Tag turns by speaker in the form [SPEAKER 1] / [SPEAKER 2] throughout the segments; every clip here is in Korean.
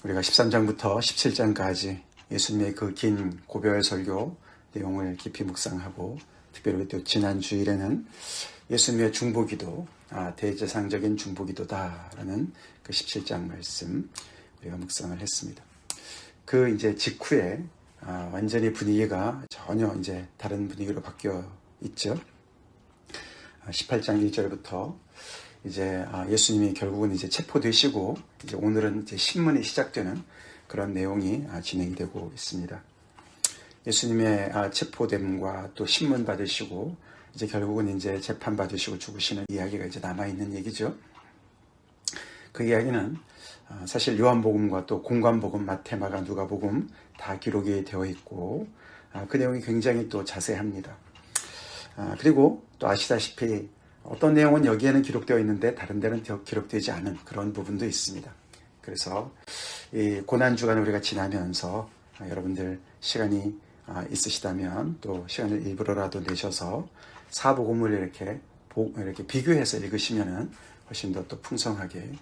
[SPEAKER 1] 우리가 13장부터 17장까지 예수님의 그 긴 고별 설교 내용을 깊이 묵상하고, 특별히 또 지난 주일에는 예수님의 중보기도, 대제사장적인 중보기도다라는 그 17장 말씀 우리가 묵상을 했습니다. 그 이제 직후에 완전히 분위기가 전혀 이제 다른 분위기로 바뀌어 있죠. 18장 1절부터 이제 예수님이 결국은 이제 체포되시고, 이제 오늘은 이제 신문이 시작되는 그런 내용이 진행이 되고 있습니다. 예수님의 체포됨과 또 신문 받으시고, 이제 결국은 이제 재판 받으시고 죽으시는 이야기가 이제 남아 있는 얘기죠. 그 이야기는 사실 요한복음과 또 공관복음, 마태, 마가, 누가복음 다 기록이 되어 있고, 그 내용이 굉장히 또 자세합니다. 그리고 또 아시다시피 어떤 내용은 여기에는 기록되어 있는데 다른 데는 기록되지 않은 그런 부분도 있습니다. 그래서 이 고난주간 우리가 지나면서 여러분들 시간이 있으시다면 또 시간을 일부러라도 내셔서 사복음을 이렇게 비교해서 읽으시면은 훨씬 더 또 풍성하게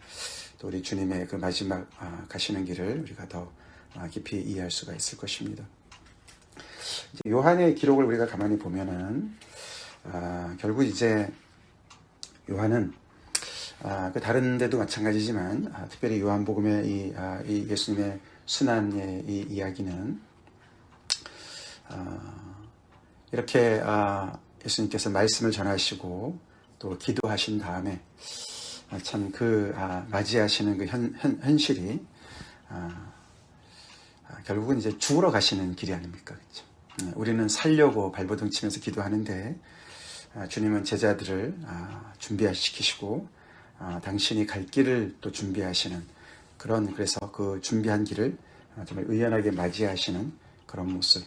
[SPEAKER 1] 또 우리 주님의 그 마지막 가시는 길을 우리가 더 깊이 이해할 수가 있을 것입니다. 이제 요한의 기록을 우리가 가만히 보면은 결국 이제 요한은 그 다른 데도 마찬가지지만 특별히 요한복음의 이 예수님의 순환의 이 이야기는 이렇게 예수님께서 말씀을 전하시고 또 기도하신 다음에 참 그 맞이하시는 그 현실이 결국은 이제 죽으러 가시는 길이 아닙니까? 그렇죠? 우리는 살려고 발버둥 치면서 기도하는데 주님은 제자들을 준비시키시고 당신이 갈 길을 또 준비하시는 그런, 그래서 그 준비한 길을 정말 의연하게 맞이하시는 그런 모습.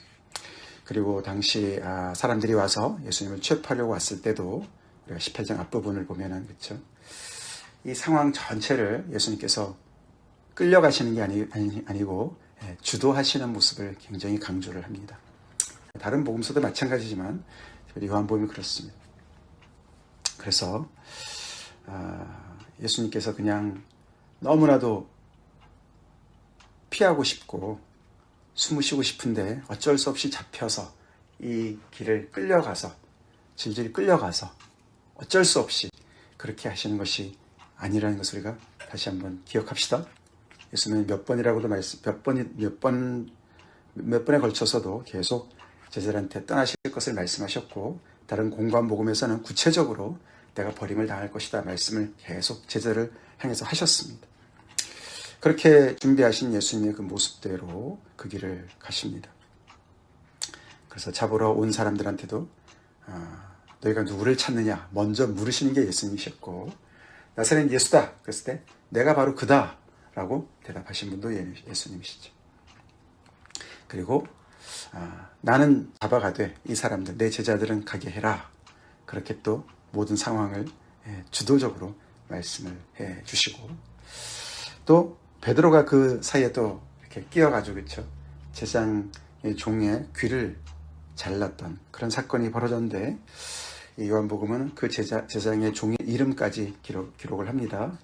[SPEAKER 1] 그리고 당시 사람들이 와서 예수님을 취업하려고 왔을 때도 우리가 18장 앞부분을 보면은, 그렇죠? 이 상황 전체를 예수님께서 끌려가시는 게 아니고 주도하시는 모습을 굉장히 강조를 합니다. 다른 복음서도 마찬가지지만 요한복음이 그렇습니다. 그래서 예수님께서 그냥 너무나도 피하고 싶고 숨으시고 싶은데 어쩔 수 없이 잡혀서 이 길을 끌려가서, 질질 끌려가서 어쩔 수 없이 그렇게 하시는 것이 아니라는 것을 우리가 다시 한번 기억합시다. 예수님은 몇 번에 걸쳐서도 계속 제자들한테 떠나실 것을 말씀하셨고, 다른 공관복음에서는 구체적으로 내가 버림을 당할 것이다 말씀을 계속 제자를 향해서 하셨습니다. 그렇게 준비하신 예수님의 그 모습대로 그 길을 가십니다. 그래서 잡으러 온 사람들한테도 너희가 누구를 찾느냐 먼저 물으시는 게 예수님이셨고, 나사렛 예수다 그랬을 때 내가 바로 그다 라고 대답하신 분도 예수님이시죠. 그리고 나는 잡아가되 이 사람들 내 제자들은 가게 해라, 그렇게 또 모든 상황을 주도적으로 말씀을 해 주시고, 또 베드로가 그 사이에 또 이렇게 끼어가지고, 그렇죠? 제사장의 종의 귀를 잘랐던 그런 사건이 벌어졌는데, 이 요한복음은 그 제사장의 종의 이름까지 기록을 합니다.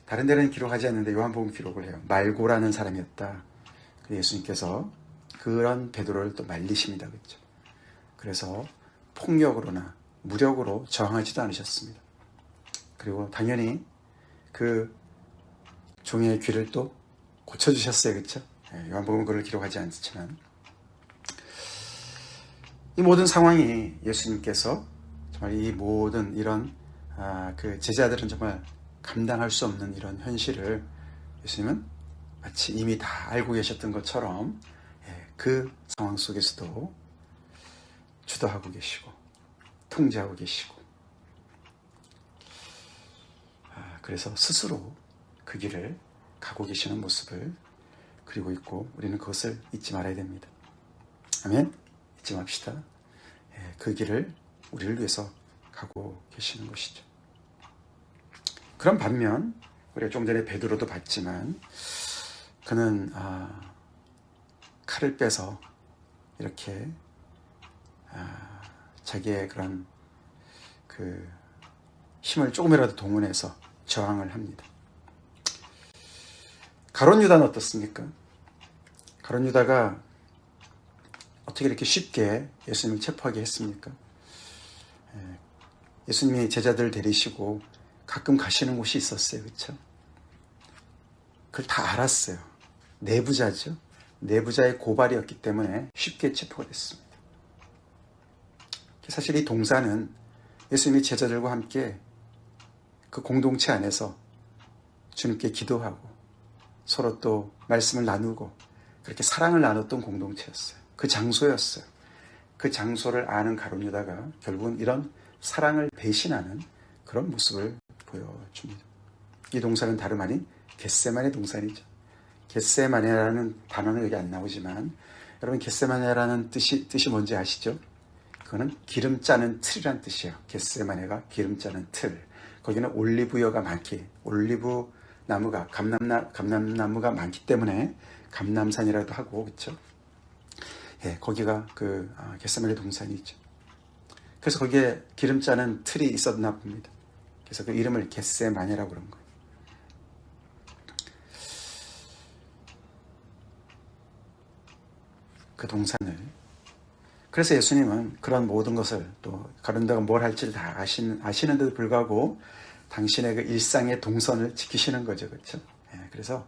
[SPEAKER 1] 다른 데는 기록하지 않는데 요한복음 기록을 해요. 말고라는 사람이었다. 예수님께서 그런 베드로를 또 말리십니다. 그렇죠? 그래서 폭력으로나 무력으로 저항하지도 않으셨습니다. 그리고 당연히 그 종의 귀를 또 고쳐주셨어요. 그렇죠? 요한복음은 그걸 기록하지 않지만, 이 모든 상황이 예수님께서 정말 이 모든 이런 그 제자들은 정말 감당할 수 없는 이런 현실을 예수님은 마치 이미 다 알고 계셨던 것처럼 그 상황 속에서도 주도하고 계시고 통제하고 계시고, 그래서 스스로 그 길을 가고 계시는 모습을 그리고 있고, 우리는 그것을 잊지 말아야 됩니다. 아멘. 잊지 맙시다. 그 길을 우리를 위해서 가고 계시는 것이죠. 그런 반면 우리가 좀 전에 베드로도 봤지만, 그는 칼을 빼서 이렇게 자기의 그런 그 힘을 조금이라도 동원해서 저항을 합니다. 가룟 유다는 어떻습니까? 가룟 유다가 어떻게 이렇게 쉽게 예수님을 체포하게 했습니까? 예수님이 제자들을 데리시고 가끔 가시는 곳이 있었어요. 그렇죠? 그걸 다 알았어요. 내부자죠. 내부자의 고발이었기 때문에 쉽게 체포가 됐습니다. 사실 이 동사는 예수님이 제자들과 함께 그 공동체 안에서 주님께 기도하고 서로 또 말씀을 나누고 그렇게 사랑을 나눴던 공동체였어요. 그 장소였어요. 그 장소를 아는 가룟 유다가 결국은 이런 사랑을 배신하는 그런 모습을 보여줍니다. 이 동사는 다름 아닌 겟세마네 동산이죠. 겟세마네라는 단어는 여기 안 나오지만 여러분 겟세마네라는 뜻이 뭔지 아시죠? 그거는 기름 짜는 틀이란 뜻이에요. 겟세마네가 기름 짜는 틀. 거기는 올리브유가 많기, 올리브 나무가 감람나무가 많기 때문에 감람산이라도 하고 그렇죠? 예, 거기가 그 겟세마네 동산이 있죠. 그래서 거기에 기름 짜는 틀이 있었나 봅니다. 그래서 그 이름을 겟세마네라고 그런 거예요. 그 동산을. 그래서 예수님은 그런 모든 것을 또 가룟 유다가 뭘 할지를 다 아시는데도 불구하고 당신의 그 일상의 동선을 지키시는 거죠. 그렇죠? 예, 그래서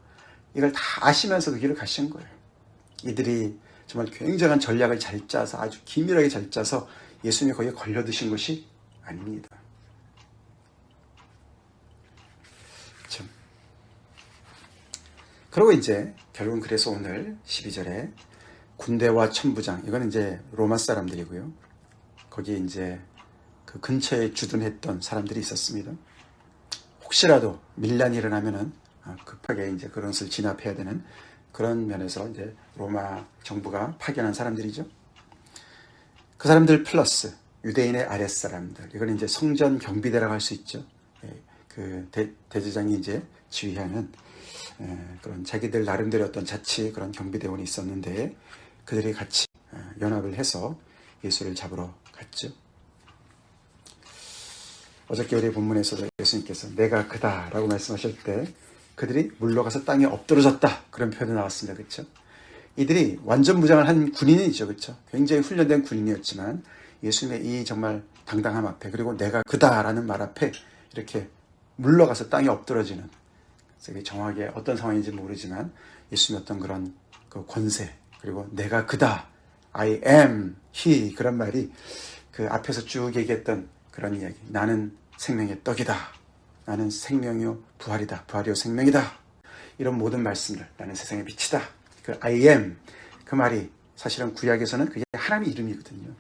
[SPEAKER 1] 이걸 다 아시면서도 길을 가신 거예요. 이들이 정말 굉장한 전략을 잘 짜서 아주 기밀하게 잘 짜서 예수님이 거기에 걸려드신 것이 아닙니다. 그렇죠? 그리고 이제 결국은 그래서 오늘 12절에 군대와 천부장, 이건 이제 로마 사람들이고요. 거기에 이제 그 근처에 주둔했던 사람들이 있었습니다. 혹시라도 밀란이 일어나면은 급하게 이제 그런 것을 진압해야 되는 그런 면에서 이제 로마 정부가 파견한 사람들이죠. 그 사람들 플러스 유대인의 아랫사람들, 이건 이제 성전 경비대라고 할 수 있죠. 그 대제장이 이제 지휘하는 그런 자기들 나름대로 어떤 자치 그런 경비대원이 있었는데 그들이 같이 연합을 해서 예수를 잡으러 갔죠. 어저께 우리 본문에서도 예수님께서 내가 그다 라고 말씀하실 때 그들이 물러가서 땅에 엎드러졌다 그런 표현이 나왔습니다. 그렇죠? 이들이 완전 무장을 한 군인이죠. 그렇죠? 굉장히 훈련된 군인이었지만 예수님의 이 정말 당당함 앞에 그리고 내가 그다 라는 말 앞에 이렇게 물러가서 땅에 엎드러지는, 그래서 정확하게 어떤 상황인지 모르지만 예수님의 어떤 그런 그 권세 그리고 내가 그다, I am, he, 그런 말이 그 앞에서 쭉 얘기했던 그런 이야기. 나는 생명의 떡이다. 나는 생명이요 부활이다. 부활이요 생명이다. 이런 모든 말씀들, 나는 세상의 빛이다. 그 I am, 그 말이 사실은 구약에서는 그게 하나님의 이름이거든요.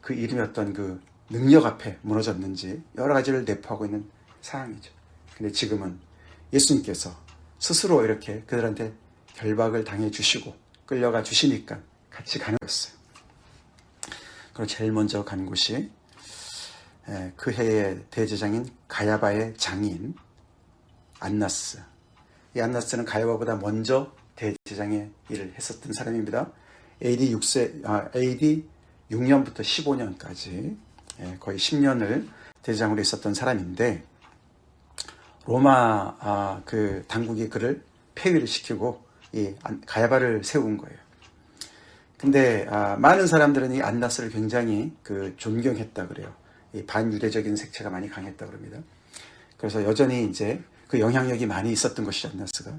[SPEAKER 1] 그 이름의 어떤 그 능력 앞에 무너졌는지 여러 가지를 내포하고 있는 상황이죠. 근데 지금은 예수님께서 스스로 이렇게 그들한테 결박을 당해 주시고 끌려가 주시니까 같이 가는 거였어요. 그리고 제일 먼저 간 곳이 그 해의 대제장인 가야바의 장인 안나스. 이 안나스는 가야바보다 먼저 대제장의 일을 했었던 사람입니다. AD 6년부터 15년까지 거의 10년을 대제장으로 있었던 사람인데 로마 그 당국이 그를 폐위를 시키고 이 가야바를 세운 거예요. 근데 많은 사람들은 이 안나스를 굉장히 그 존경했다 그래요. 이 반유대적인 색채가 많이 강했다 그럽니다. 그래서 여전히 이제 그 영향력이 많이 있었던 것이죠, 안나스가.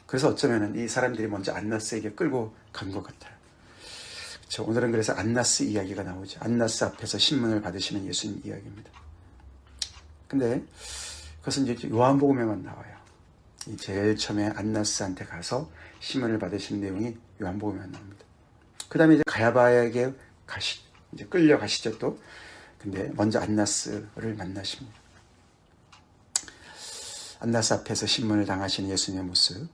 [SPEAKER 1] 그래서 어쩌면은 이 사람들이 먼저 안나스에게 끌고 간 것 같아요. 그렇죠? 오늘은 그래서 안나스 이야기가 나오죠. 안나스 앞에서 신문을 받으시는 예수님 이야기입니다. 근데 그것은 이제 요한복음에만 나와요. 이 제일 처음에 안나스한테 가서 신문을 받으신 내용이 요한복음에만 나옵니다. 그 다음에 이제 가야바에게 이제 끌려가시죠 또. 근데 먼저 안나스를 만나십니다. 안나스 앞에서 신문을 당하시는 예수님의 모습,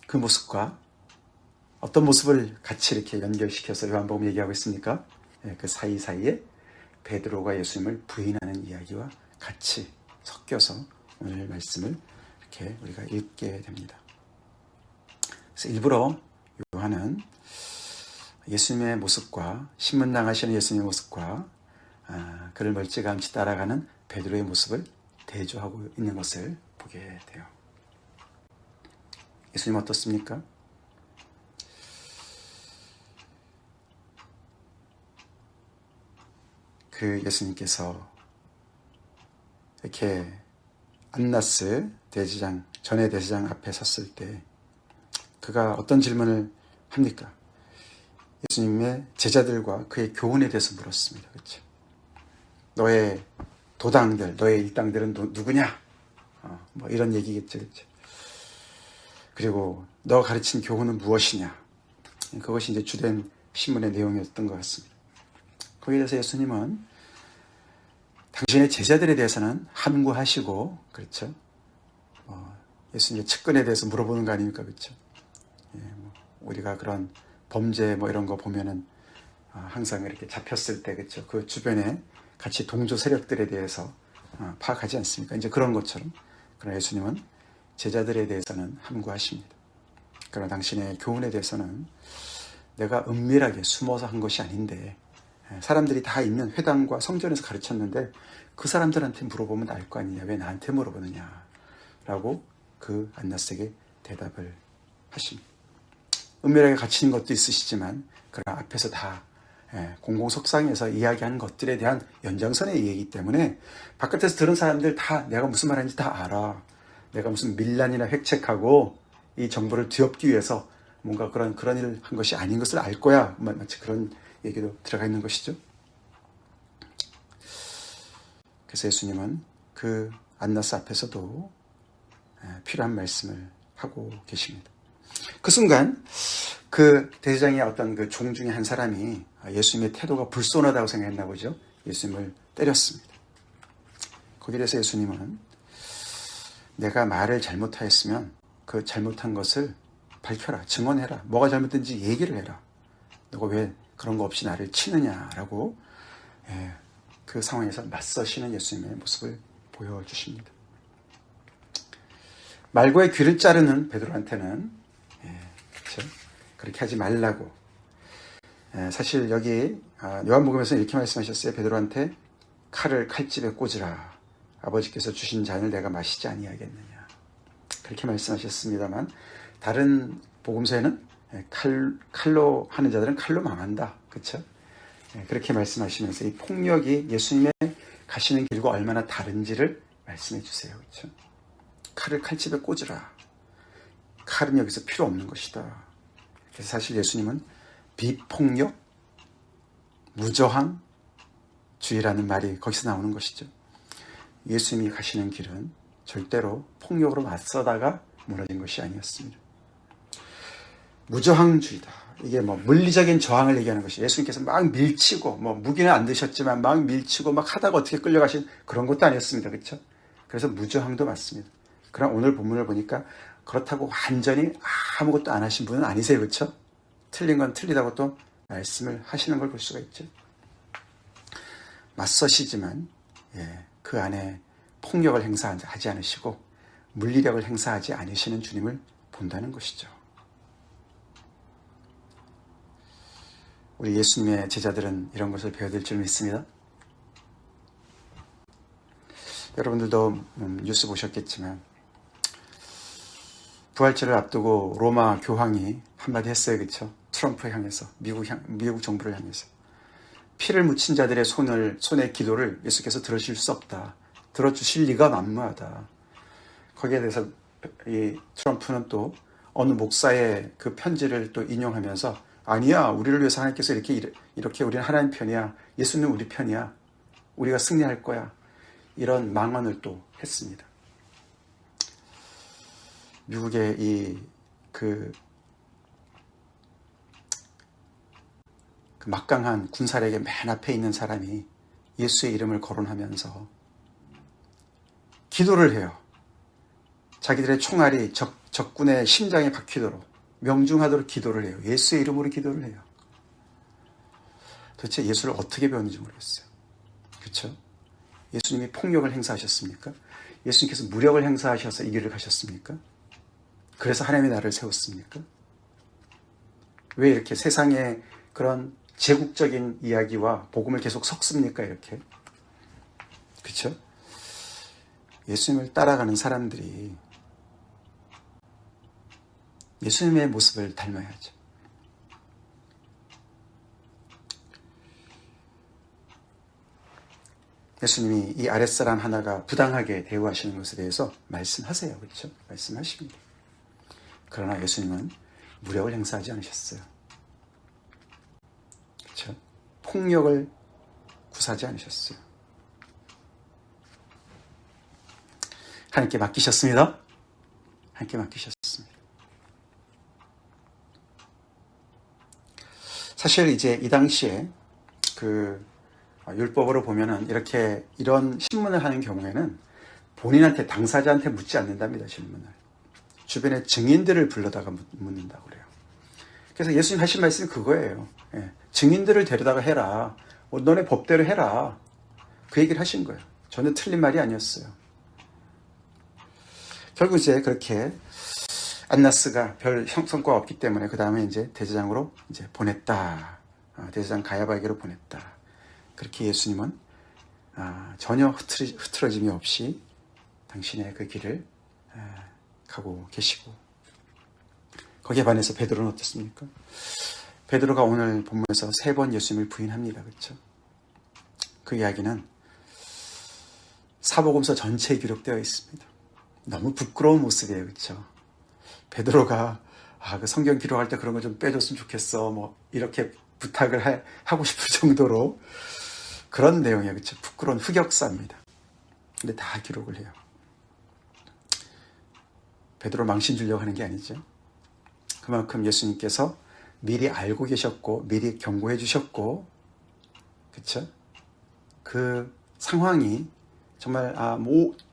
[SPEAKER 1] 그 모습과 어떤 모습을 같이 이렇게 연결시켜서 요한복음 얘기하고 있습니까? 그 사이사이에 베드로가 예수님을 부인하는 이야기와 같이 섞여서 오늘 말씀을 이렇게 우리가 읽게 됩니다. 그래서 일부러 요한은 예수님의 모습과 신문 당하시는 예수님의 모습과 그를 멀찌감치 따라가는 베드로의 모습을 대조하고 있는 것을 보게 돼요. 예수님 어떻습니까? 그 예수님께서 이렇게 안나스 대제사장, 전에 대제사장 앞에 섰을 때 그가 어떤 질문을 합니까? 예수님의 제자들과 그의 교훈에 대해서 물었습니다. 그렇죠? 너의 도당들, 너의 일당들은 누구냐? 뭐 이런 얘기겠죠. 그렇죠? 그리고 너가 가르친 교훈은 무엇이냐? 그것이 이제 주된 신문의 내용이었던 것 같습니다. 거기에 대해서 예수님은 당신의 제자들에 대해서는 함구하시고, 그렇죠? 예수님의 측근에 대해서 물어보는 거 아닙니까? 그렇죠? 우리가 그런 범죄 뭐 이런 거 보면은 항상 이렇게 잡혔을 때, 그렇죠? 그 주변에 같이 동조 세력들에 대해서 파악하지 않습니까? 이제 그런 것처럼. 그러나 예수님은 제자들에 대해서는 함구하십니다. 그러나 당신의 교훈에 대해서는 내가 은밀하게 숨어서 한 것이 아닌데 사람들이 다 있는 회당과 성전에서 가르쳤는데 그 사람들한테 물어보면 알 거 아니냐, 왜 나한테 물어보느냐 라고 그 안나스에게 대답을 하십니다. 은밀하게 갇히는 것도 있으시지만 그러나 앞에서 다 공공석상에서 이야기한 것들에 대한 연장선의 얘기이기 때문에 바깥에서 들은 사람들 다 내가 무슨 말하는지 다 알아. 내가 무슨 밀란이나 획책하고 이 정부를 뒤엎기 위해서 뭔가 그런 일을 한 것이 아닌 것을 알 거야. 마치 그런 얘기도 들어가 있는 것이죠. 그래서 예수님은 그 안나스 앞에서도 필요한 말씀을 하고 계십니다. 그 순간 그 대제사장의 어떤 그 종 중에 한 사람이 예수님의 태도가 불손하다고 생각했나 보죠. 예수님을 때렸습니다. 거기에 대해서 예수님은 내가 말을 잘못하였으면 그 잘못한 것을 밝혀라, 증언해라, 뭐가 잘못된지 얘기를 해라. 너가 왜 그런 거 없이 나를 치느냐라고 그 상황에서 맞서시는 예수님의 모습을 보여주십니다. 말고의 귀를 자르는 베드로한테는 그렇죠? 그렇게 하지 말라고. 사실 여기 요한복음에서는 이렇게 말씀하셨어요. 베드로한테 칼을 칼집에 꽂으라. 아버지께서 주신 잔을 내가 마시지 아니하겠느냐. 그렇게 말씀하셨습니다만 다른 복음서에는 칼로 하는 자들은 칼로 망한다. 그렇죠? 그렇게 말씀하시면서 이 폭력이 예수님의 가시는 길과 얼마나 다른지를 말씀해 주세요. 그렇죠? 칼을 칼집에 꽂으라. 칼은 여기서 필요 없는 것이다. 그래서 사실 예수님은 비폭력, 무저항, 주의라는 말이 거기서 나오는 것이죠. 예수님이 가시는 길은 절대로 폭력으로 맞서다가 무너진 것이 아니었습니다. 무저항주의다. 이게 뭐 물리적인 저항을 얘기하는 것이 예수님께서 막 밀치고 뭐 무기는 안 드셨지만 막 밀치고 막 하다가 어떻게 끌려가신 그런 것도 아니었습니다. 그렇죠? 그래서 무저항도 맞습니다. 그러나 오늘 본문을 보니까 그렇다고 완전히 아무것도 안 하신 분은 아니세요. 그렇죠? 틀린 건 틀리다고 또 말씀을 하시는 걸 볼 수가 있죠. 맞서시지만 그 안에 폭력을 행사하지 않으시고 물리력을 행사하지 않으시는 주님을 본다는 것이죠. 우리 예수님의 제자들은 이런 것을 배워야 될 줄 믿습니다. 여러분들도 뉴스 보셨겠지만 부활절을 앞두고 로마 교황이 한마디 했어요. 그렇죠? 트럼프 향해서 미국 정부를 향해서 피를 묻힌 자들의 손의 기도를 예수께서 들어주실 수 없다. 들어주실 리가 만무하다. 거기에 대해서 이 트럼프는 또 어느 목사의 그 편지를 또 인용하면서 아니야, 우리를 위해서 하나님께서 이렇게 우리는 하나님 편이야. 예수는 우리 편이야. 우리가 승리할 거야. 이런 망언을 또 했습니다. 미국의 그 막강한 군사력의 맨 앞에 있는 사람이 예수의 이름을 거론하면서 기도를 해요. 자기들의 총알이 적군의 심장에 박히도록 명중하도록 기도를 해요. 예수의 이름으로 기도를 해요. 도대체 예수를 어떻게 배웠는지 모르겠어요. 그렇죠? 예수님이 폭력을 행사하셨습니까? 예수님께서 무력을 행사하셔서 이 길을 가셨습니까? 그래서 하나님의 나라를 세웠습니까? 왜 이렇게 세상의 그런 제국적인 이야기와 복음을 계속 섞습니까? 이렇게. 그렇죠? 예수님을 따라가는 사람들이 예수님의 모습을 닮아야죠. 예수님이 이 아랫사람 하나가 부당하게 대우하시는 것에 대해서 말씀하세요. 그렇죠? 말씀하십니다. 그러나 예수님은 무력을 행사하지 않으셨어요. 그렇죠? 폭력을 구사하지 않으셨어요. 하나님께 맡기셨습니다. 하나님께 맡기셨습니다. 사실 이제 이 당시에 율법으로 보면은 이런 신문을 하는 경우에는 본인한테 당사자한테 묻지 않는답니다. 질문을 주변의 증인들을 불러다가 묻는다고 그래요. 그래서 예수님 하신 말씀이 그거예요. 증인들을 데려다가 해라. 너네 법대로 해라. 그 얘기를 하신 거예요. 저는 틀린 말이 아니었어요. 결국 이제 그렇게 안나스가 별 성과가 없기 때문에 그 다음에 이제 대제장으로 이제 보냈다. 대제장 가야바에게로 보냈다. 그렇게 예수님은 전혀 흐트러짐이 없이 당신의 그 길을 가고 계시고, 거기에 반해서 베드로는 어떻습니까? 베드로가 오늘 본문에서 3번 예수님을 부인합니다. 그렇죠? 그 이야기는 사복음서 전체에 기록되어 있습니다. 너무 부끄러운 모습이에요. 그렇죠? 베드로가 그 성경 기록할 때 그런 거 좀 빼줬으면 좋겠어. 뭐 이렇게 부탁을 하고 싶을 정도로 그런 내용이에요. 그렇죠? 부끄러운 흑역사입니다. 근데 다 기록을 해요. 베드로 망신 주려고 하는 게 아니죠. 그만큼 예수님께서 미리 알고 계셨고 미리 경고해 주셨고, 그렇죠? 그 상황이 정말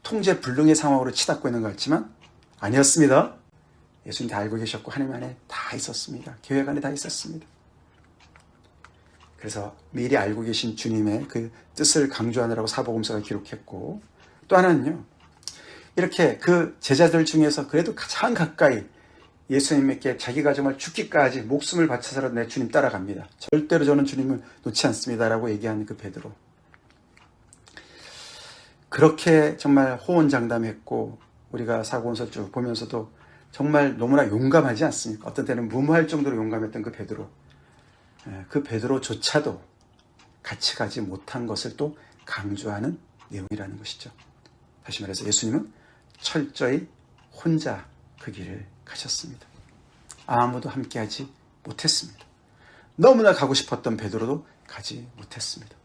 [SPEAKER 1] 통제 불능의 상황으로 치닫고 있는 것 같지만 아니었습니다. 예수님 다 알고 계셨고 하나님 안에 다 있었습니다. 계획 안에 다 있었습니다. 그래서 미리 알고 계신 주님의 그 뜻을 강조하느라고 사복음서가 기록했고, 또 하나는요, 이렇게 그 제자들 중에서 그래도 가장 가까이 예수님께 자기가 정말 죽기까지 목숨을 바쳐서라도 내 주님 따라갑니다. 절대로 저는 주님을 놓지 않습니다라고 얘기하는 그 베드로. 그렇게 정말 호언장담했고, 우리가 사복음서 쭉 보면서도 정말 너무나 용감하지 않습니까? 어떤 때는 무모할 정도로 용감했던 그 베드로. 그 베드로조차도 같이 가지 못한 것을 또 강조하는 내용이라는 것이죠. 다시 말해서 예수님은 철저히 혼자 그 길을 가셨습니다. 아무도 함께하지 못했습니다. 너무나 가고 싶었던 베드로도 가지 못했습니다.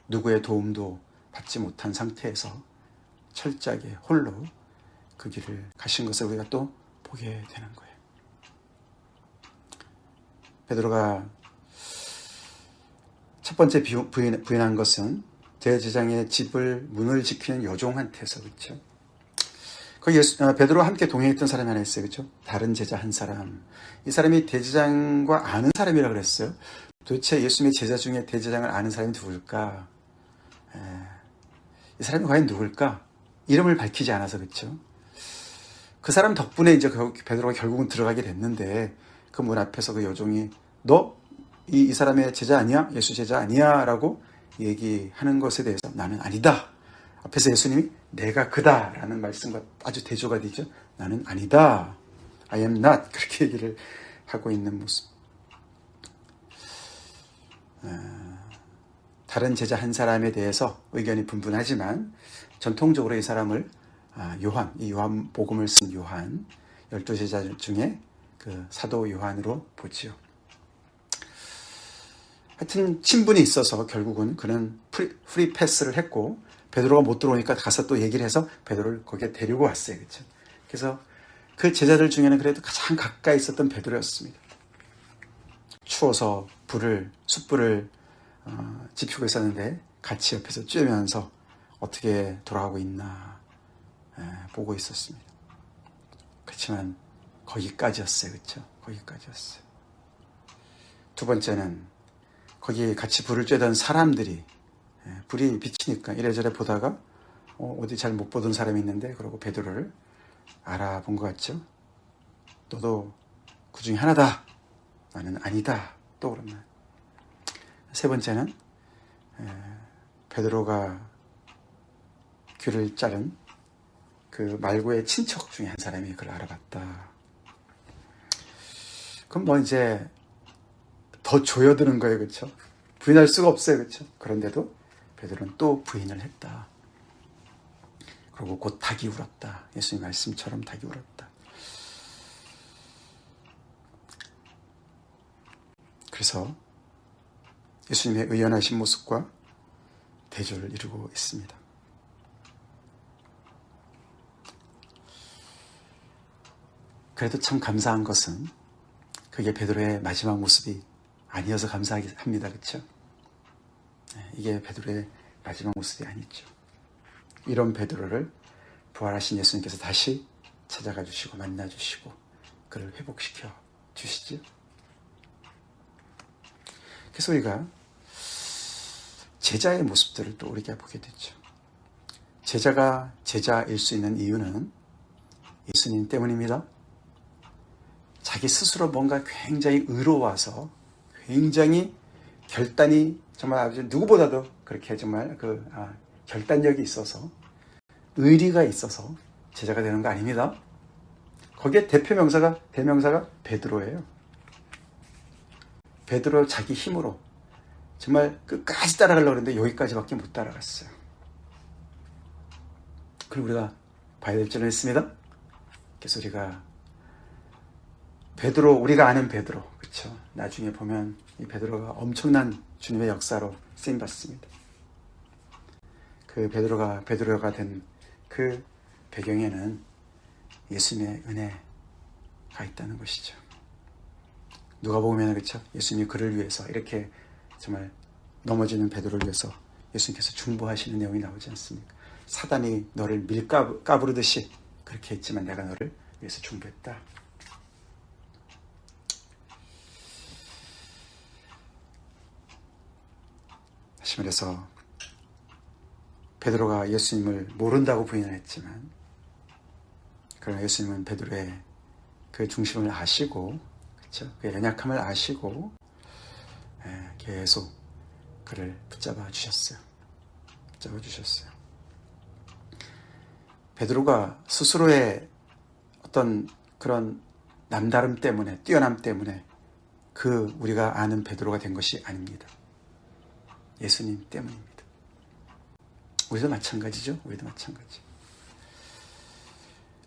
[SPEAKER 1] 누구의 도움도 받지 못한 상태에서 철저하게 홀로 그 길을 가신 것을 우리가 또 보게 되는 거예요. 베드로가 첫 번째 부인한 것은 대제장의 집을 문을 지키는 여종한테서, 그렇죠? 거기 베드로와 함께 동행했던 사람이 하나 있어요, 그렇죠? 다른 제자 한 사람. 이 사람이 대제장과 아는 사람이라 그랬어요. 도대체 예수님의 제자 중에 대제장을 아는 사람이 누굴까? 이 사람이 과연 누굴까? 이름을 밝히지 않아서, 그렇죠? 그 사람 덕분에 이제 베드로가 결국은 들어가게 됐는데, 그 문 앞에서 그 여종이 너 이 사람의 제자 아니야? 예수 제자 아니야? 라고 얘기하는 것에 대해서 나는 아니다. 앞에서 예수님이 내가 그다 라는 말씀과 아주 대조가 되죠. 나는 아니다. I am not. 그렇게 얘기를 하고 있는 모습. 다른 제자 한 사람에 대해서 의견이 분분하지만 전통적으로 이 사람을 이 요한복음을 쓴 요한 12제자 중에 그 사도 요한으로 보지요. 하여튼 친분이 있어서 결국은 그는 프리 패스를 했고, 베드로가 못 들어오니까 가서 또 얘기를 해서 베드로를 거기에 데리고 왔어요. 그렇죠? 그래서 그 제자들 중에는 그래도 가장 가까이 있었던 베드로였습니다. 추워서 숯불을 지피고 있었는데 같이 옆에서 쬐면서 어떻게 돌아가고 있나 보고 있었습니다. 그렇지만 거기까지였어요. 그렇죠? 거기까지였어요. 두 번째는 거기 같이 불을 쬐던 사람들이 불이 비치니까 이래저래 보다가 어디 잘 못 보던 사람이 있는데, 그러고 베드로를 알아본 것 같죠? 너도 그 중에 하나다. 나는 아니다. 또 그러면 세 번째는 베드로가 귀를 자른 그 말고의 친척 중에 한 사람이 그걸 알아봤다. 그럼 뭐 이제 더 조여드는 거예요, 그렇죠? 부인할 수가 없어요, 그렇죠? 그런데도 베드로는 또 부인을 했다. 그리고 곧 닭이 울었다. 예수님 말씀처럼 닭이 울었다. 그래서 예수님의 의연하신 모습과 대조를 이루고 있습니다. 그래도 참 감사한 것은 그게 베드로의 마지막 모습이 아니어서 감사합니다. 그렇죠? 이게 베드로의 마지막 모습이 아니죠. 이런 베드로를 부활하신 예수님께서 다시 찾아가 주시고 만나 주시고 그를 회복시켜 주시죠. 그래서 우리가 제자의 모습들을 또 우리가 보게 되죠. 제자가 제자일 수 있는 이유는 예수님 때문입니다. 자기 스스로 뭔가 굉장히 의로워서 굉장히 결단이 정말 아주 누구보다도 그렇게 정말 결단력이 있어서 의리가 있어서 제자가 되는 거 아닙니다. 거기에 대명사가 베드로예요. 베드로 자기 힘으로 정말 끝까지 따라가려고 했는데 여기까지밖에 못 따라갔어요. 그리고 우리가 봐야 될 줄은 있습니다. 그래서 우리가 아는 베드로, 그렇죠? 나중에 보면 이 베드로가 엄청난 주님의 역사로 쓰임 받습니다. 그 베드로가 된 그 배경에는 예수님의 은혜가 있다는 것이죠. 누가복음에는 그렇죠? 예수님이 그를 위해서 이렇게 정말 넘어지는 베드로를 위해서 예수님께서 중보하시는 내용이 나오지 않습니까? 사단이 너를 밀가부르듯이 그렇게 했지만 내가 너를 위해서 중보했다. 다시 말해서 베드로가 예수님을 모른다고 부인을 했지만 그러나 예수님은 베드로의 그 중심을 아시고 그렇죠? 그의 연약함을 아시고 계속 그를 붙잡아 주셨어요. 베드로가 스스로의 어떤 그런 남다름 때문에 뛰어남 때문에 우리가 아는 베드로가 된 것이 아닙니다. 예수님 때문입니다. 우리도 마찬가지죠.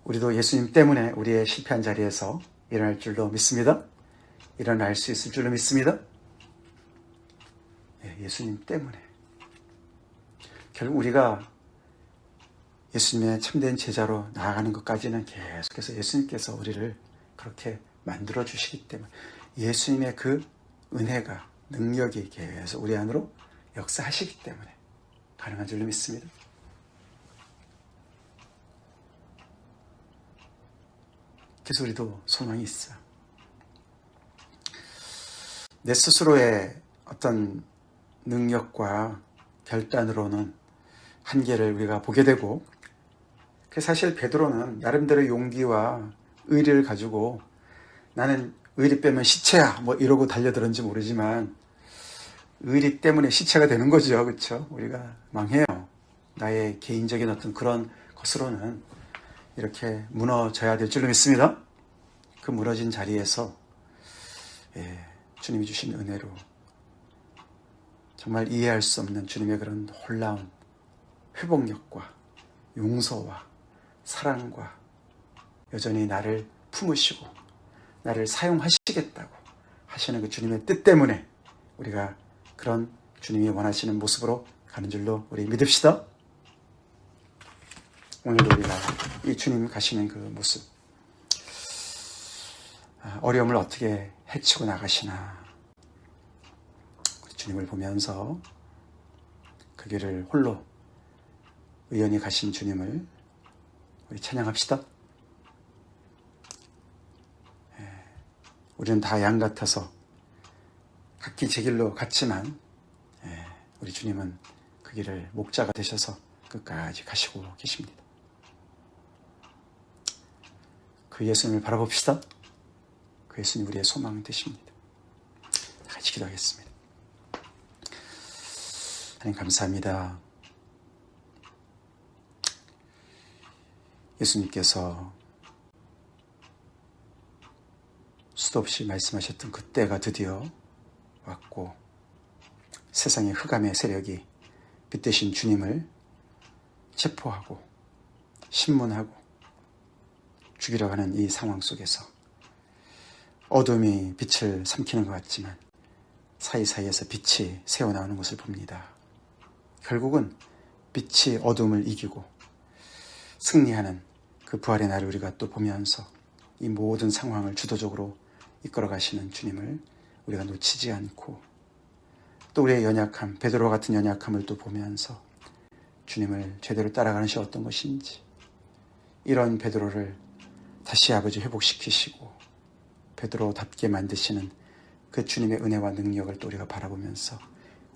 [SPEAKER 1] 우리도 예수님 때문에 우리의 실패한 자리에서 일어날 줄로 믿습니다. 일어날 수 있을 줄로 믿습니다. 예수님 때문에. 결국 우리가 예수님의 참된 제자로 나아가는 것까지는 계속해서 예수님께서 우리를 그렇게 만들어 주시기 때문에 예수님의 그 은혜가 능력이 계속 우리 안으로 역사하시기 때문에 가능한 줄로 믿습니다. 그래서 우리도 소망이 있어요. 내 스스로의 어떤 능력과 결단으로는 한계를 우리가 보게 되고 사실 베드로는 나름대로 용기와 의리를 가지고 나는 의리 빼면 시체야 뭐 이러고 달려들었는지 모르지만 의리 때문에 시체가 되는 거죠. 그렇죠? 우리가 망해요. 나의 개인적인 어떤 그런 것으로는 이렇게 무너져야 될 줄로 믿습니다. 그 무너진 자리에서 주님이 주신 은혜로 정말 이해할 수 없는 주님의 그런 놀라운 회복력과 용서와 사랑과 여전히 나를 품으시고 나를 사용하시겠다고 하시는 그 주님의 뜻 때문에 우리가 그런 주님이 원하시는 모습으로 가는 줄로 우리 믿읍시다. 오늘도 우리가 이 주님 가시는 그 모습, 어려움을 어떻게 헤치고 나가시나 우리 주님을 보면서 그 길을 홀로 의연히 가신 주님을 우리 찬양합시다. 우리는 다 양 같아서 각기 제 길로 갔지만 우리 주님은 그 길을 목자가 되셔서 끝까지 가시고 계십니다. 그 예수님을 바라봅시다. 그 예수님 우리의 소망 되십니다. 다 같이 기도하겠습니다. 하나님 감사합니다. 예수님께서 수도 없이 말씀하셨던 그 때가 드디어 왔고 세상의 흑암의 세력이 빛되신 주님을 체포하고 신문하고 죽이려 하는 이 상황 속에서 어둠이 빛을 삼키는 것 같지만 사이사이에서 빛이 새어나오는 것을 봅니다. 결국은 빛이 어둠을 이기고 승리하는 그 부활의 날을 우리가 또 보면서 이 모든 상황을 주도적으로 이끌어 가시는 주님을 우리가 놓치지 않고 또 우리의 연약함, 베드로와 같은 연약함을 또 보면서 주님을 제대로 따라가는 것이 어떤 것인지 이런 베드로를 다시 아버지 회복시키시고 베드로답게 만드시는 그 주님의 은혜와 능력을 또 우리가 바라보면서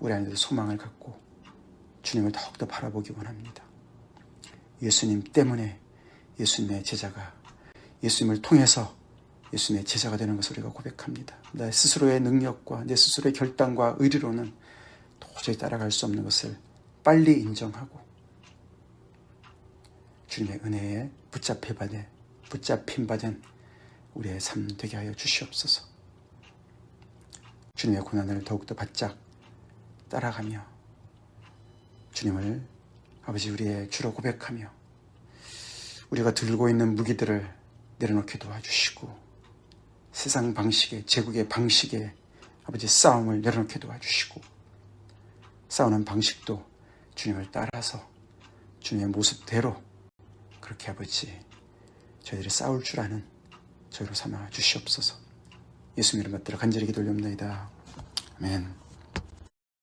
[SPEAKER 1] 우리 안에도 소망을 갖고 주님을 더욱더 바라보기 원합니다. 예수님 때문에 예수님의 제자가 예수님을 통해서 예수님의 제자가 되는 것을 우리가 고백합니다. 내 스스로의 능력과 내 스스로의 결단과 의리로는 도저히 따라갈 수 없는 것을 빨리 인정하고 주님의 은혜에 붙잡힌 바 된 우리의 삶 되게 하여 주시옵소서. 주님의 고난을 더욱더 바짝 따라가며 주님을 아버지 우리의 주로 고백하며 우리가 들고 있는 무기들을 내려놓게 도와주시고 세상 방식의 제국의 방식의 아버지 싸움을 내려놓게 도와주시고 싸우는 방식도 주님을 따라서 주님의 모습대로 그렇게 아버지 저희들이 싸울 줄 아는 저희로 삼아 주시옵소서. 예수님 이름 받들어 간절히 기도 올려옵나이다. 아멘.